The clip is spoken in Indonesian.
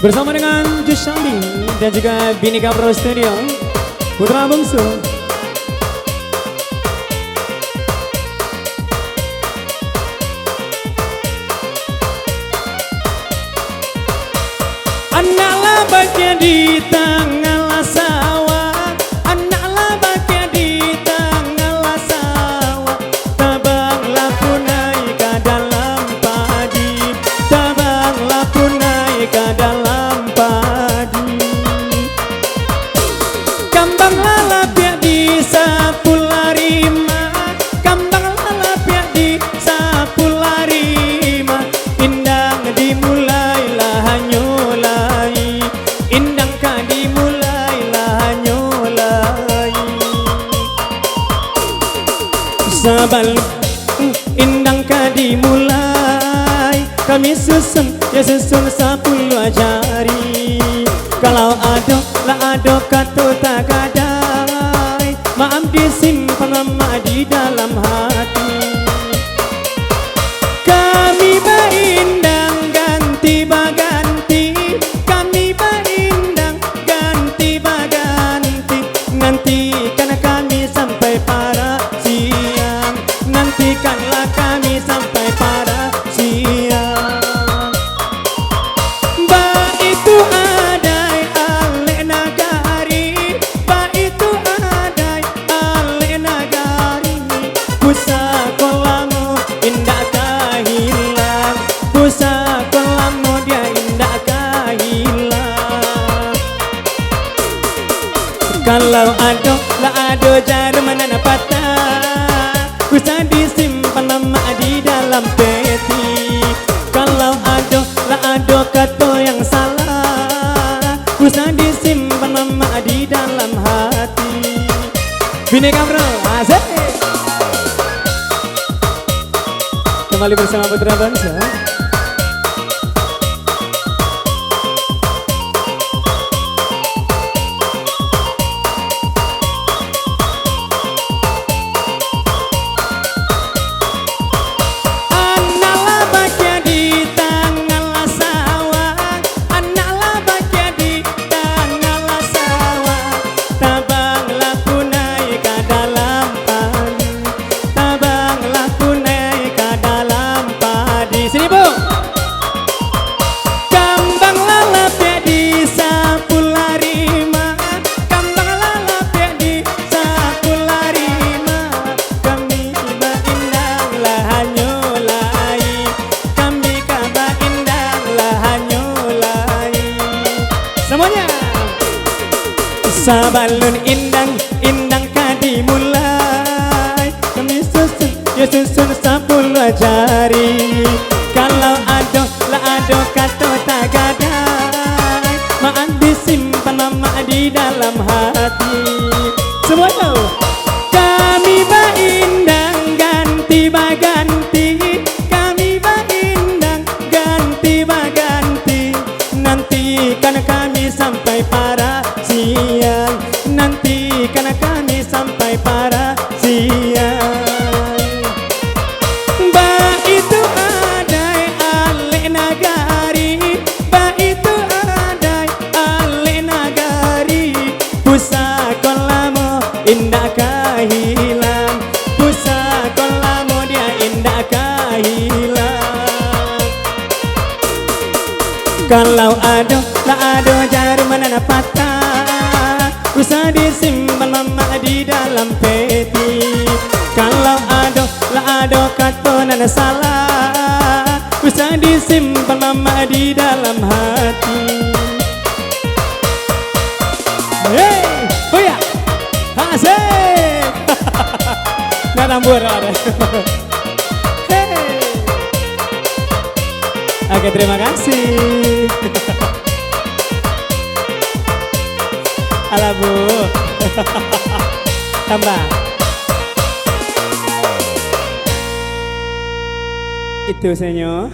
Bersama dengan Jushambi dan juga Binika Pro Studio, Putra Bungsu. Anak labaknya di tengah sawah, anak labaknya di tengah sawah. Tabanglah punai ke dalam padi, tabanglah punai ke dalam padi. Kambang lalapnya di sapu larima, kambang lalapnya di sapu larima. Indang dimulailah nyolai, indang ka dimulailah nyolai. Sabal indang ka dimulai, kami susun ya susun 10 jari. Kalau ado lah ado kata tak gadai, maaf disimpan lama di dalam hati. Kami berindang ganti baganti, kami berindang ganti baganti. Nantikan kami sampai para siang, nantikanlah kami sampai para siang. Ba itu adai ale nagari, ba itu adai ale nagari. Pusakolamu indah kahilang, pusakolamu dia indah kahilang. Kalau ado lah ado jar mana patah, bisa disimpan lama di dalam peti. Kalau ado lah ado kata yang salah, bisa disimpan lama di dalam hati. Binika Pro, asik. Kembali bersama Putra Bangsa. Anak labaknya di tengah sawah, anak labaknya di tengah sawah. Tabanglah punai ke dalam padi, tabanglah punai ke dalam padi. Sini Bu. Kambang lalapnya di sapu larima, kambang lalapnya di sapu larima. Kami berindanglah nyolai, kami berindanglah nyolai. Semuanya. Sabalun indang, indang ka dimulai, kami susun ya susun 10 jari. Kalau ado lah ado kata tak gadai, maaf disimpan lama di dalam hati. Semuanya. Kami berindang ganti baganti, kami berindang ganti baganti. Nantikan kami sampai para siang, nantikan kami sampai para siang. Ba itu adai ale nagari, ba itu adai ale nagari. Pusakolamu indah kahilang, pusakolamu dia indah kahilang. Kalau ado lah ado jar mana patah, usah disimpan lama di dalam peti. Kalau ado lah ado kata nana salah, usah disimpan lama di dalam hati. Hey, oh ya, asik. Nggak tambur ada. Hey. Oke, terima kasih. Alah Bu. Tambah. Itu senyo.